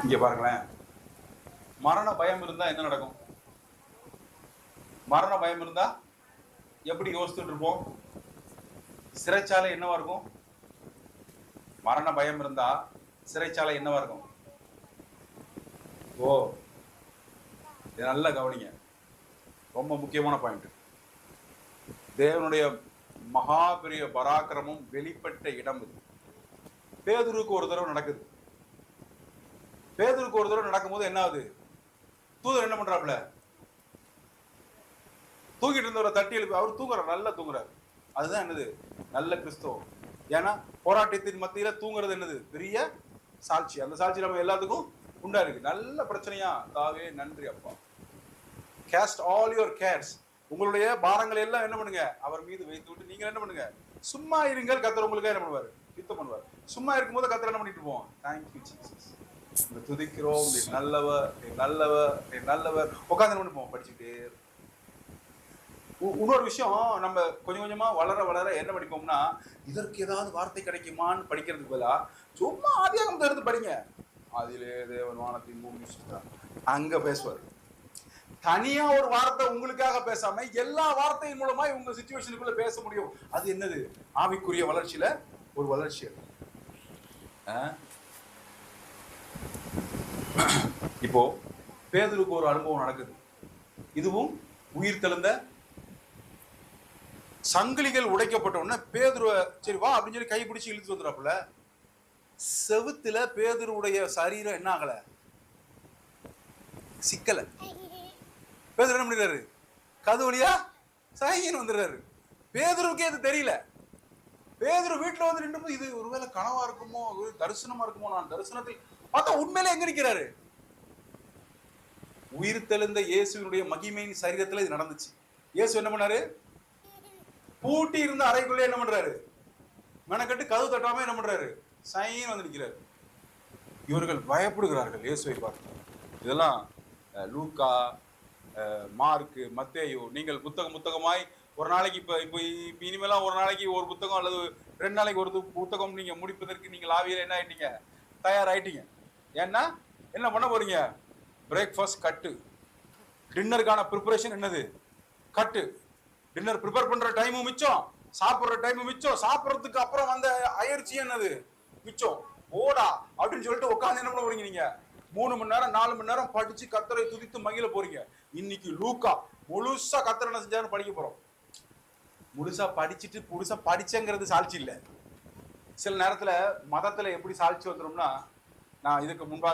இங்க பாருங்களேன், மரண பயம் இருந்தா என்ன நடக்கும்? மரண பயம் இருந்தா எப்படி யோசிச்சுட்டு இருப்போம்? சிறைச்சாலை என்னவா இருக்கும்? மரண பயம் இருந்தா சிறைச்சாலை என்னவா இருக்கும்? ஓ, இது நல்லா கவனிங்க. ரொம்ப முக்கியமான பாயிண்ட். தேவனுடைய மகா பெரிய பராக்கிரமும் வெளிப்பட்ட இடம் இது. பேதுருக்கு ஒரு தடவை நடக்குது. பேதுருக்கு ஒரு தடவை நடக்கும்போது என்ன ஆகுது? தூதர் என்ன பண்றாப்ல? தூக்கிட்டு இருந்தவரை தட்டி எழுப்பி அவர் தூங்குறாரு, நல்லா தூங்குறாரு. அதுதான் என்னது? நல்ல கிறிஸ்தவம். ஏன்னா போராட்டத்தின் மத்தியில தூங்குறது என்னது? பெரிய சாட்சி. அந்த சாட்சி நம்ம எல்லாத்துக்கும் உண்டா இருக்கு. நல்ல பிரச்சனையா? தாவே நன்றி அப்பா. கேஸ்ட் ஆல் யுவர் கேர்ஸ், உங்களுடைய பாரங்களை எல்லாம் என்ன பண்ணுங்க? அவர் மீது வைத்து விட்டு நீங்க என்ன பண்ணுங்க? சும்மா இருங்கள், கர்த்தர் உங்களுக்கு என்ன பண்ணுவார்? யுத்தம் பண்ணுவார். சும்மா இருக்கும்போது கர்த்தர் என்ன பண்ணிட்டு இருப்போம்? தேங்க்யூ ஜீசஸ், உங்களை துதிக்கிறோம், நீ நல்லவர், நீ நல்லவர், நீ நல்லவர். உட்காந்து என்ன பண்ணுவோம்? படிச்சுட்டே. இன்னொரு விஷயம், நம்ம கொஞ்சம் கொஞ்சமா வளர வளர என்ன படிப்போம்னா, இதற்கு ஏதாவது வார்த்தை கிடைக்குமான்னு படிக்கிறதுக்கு பதிலா சும்மா ஆதியாகமத்தை எடுத்து படிங்க. அதிலே தேவன் வானத்தின் பூமி சிருஷ்டித்தார், அங்க பேசுவார். தனியா ஒரு வார்த்தை உங்களுக்காக பேசாம எல்லா வார்த்தையின் மூலமா உங்க சிச்சுவேஷனுக்குள்ள பேச முடியும். அது என்னது? ஆவிக்குரிய வளர்ச்சியில ஒரு வளர்ச்சி. இப்போ பேதுருக்கு ஒரு அனுபவம் நடக்குது. இதுவும் உயிர் தெழுந்த. சங்கிலிகள் உடைக்கப்பட்ட உடனே பேதுருவ சரி வா அப்படின்னு சொல்லி கைப்பிடிச்சு இழுத்து வந்துடுறாப்புல. செவுத்துல பேதுருடைய சரீரம் என்ன ஆகல? சிக்கல. பேதுரு என்ன பண்ணிடுறாரு? கது வழியா சைன்னு வந்துடுறாரு. பேதுருக்கே அது தெரியல. பேதுரு வீட்டுல வந்து நின்று இது ஒருவேளை கனவா இருக்குமோ, தரிசனமா இருக்குமோ, நான் தரிசனத்தில் பார்த்தா உண்மையில எங்க நிற்கிறாரு? உயிர் தெழுந்த இயேசுவினுடைய மகிமையின் சரீரத்துல இது நடந்துச்சு. இயேசு என்ன பண்ணாரு? பூட்டி இருந்த அறைக்குள்ளே என்ன பண்றாரு? மெனக்கட்டு கதவு தட்டாம என்ன பண்றாரு? சைன்னு வந்து நிற்கிறாரு. இவர்கள் பயப்படுகிறார்கள் இயேசுவை பார்த்து. இதெல்லாம் லூக்கா, மார்க்கு, மத்தேயு, நீங்கள் புத்தகமாய் ஒரு நாளைக்கு இப்போ இனிமேலாம் ஒரு நாளைக்கு ஒரு புத்தகம் அல்லது 2 நாளைக்கு ஒரு புத்தகம் நீங்க முடிப்பதற்கு நீங்கள் ஆவியில என்ன ஆயிட்டீங்க? தயாராயிட்டீங்க. ஏன்னா என்ன பண்ண போறீங்க? பிரேக்ஃபாஸ்ட் கட்டு. டின்னருக்கான ப்ரிப்பரேஷன் என்னது? கட்டு. டின்னர் ப்ரிப்பேர் பண்ற டைமும் மிச்சம், சாப்பிட்ற டைமும் மிச்சம், சாப்பிட்றதுக்கு அப்புறம் வந்த அயற்சி என்னது? மிச்சம். ஓடா அப்படின்னு சொல்லிட்டு உட்காந்து என்ன பண்ண போறீங்க? நீங்க 3 மணி நேரம் 4 மணி நேரம் படிச்சு கர்த்தரை துதித்து மகிழ போறீங்க. இன்னைக்கு லூக்கா முழுசா கர்த்தர் என்ன செஞ்சாருன்னு படிக்க போறோம். முழுசா படிச்சுட்டு முழுசா படிச்சங்கிறது சாட்சி இல்லை. சில நேரத்துல மதத்துல எப்படி சாட்சி வந்துடும்னா, நான் இதுக்கு முன்பாக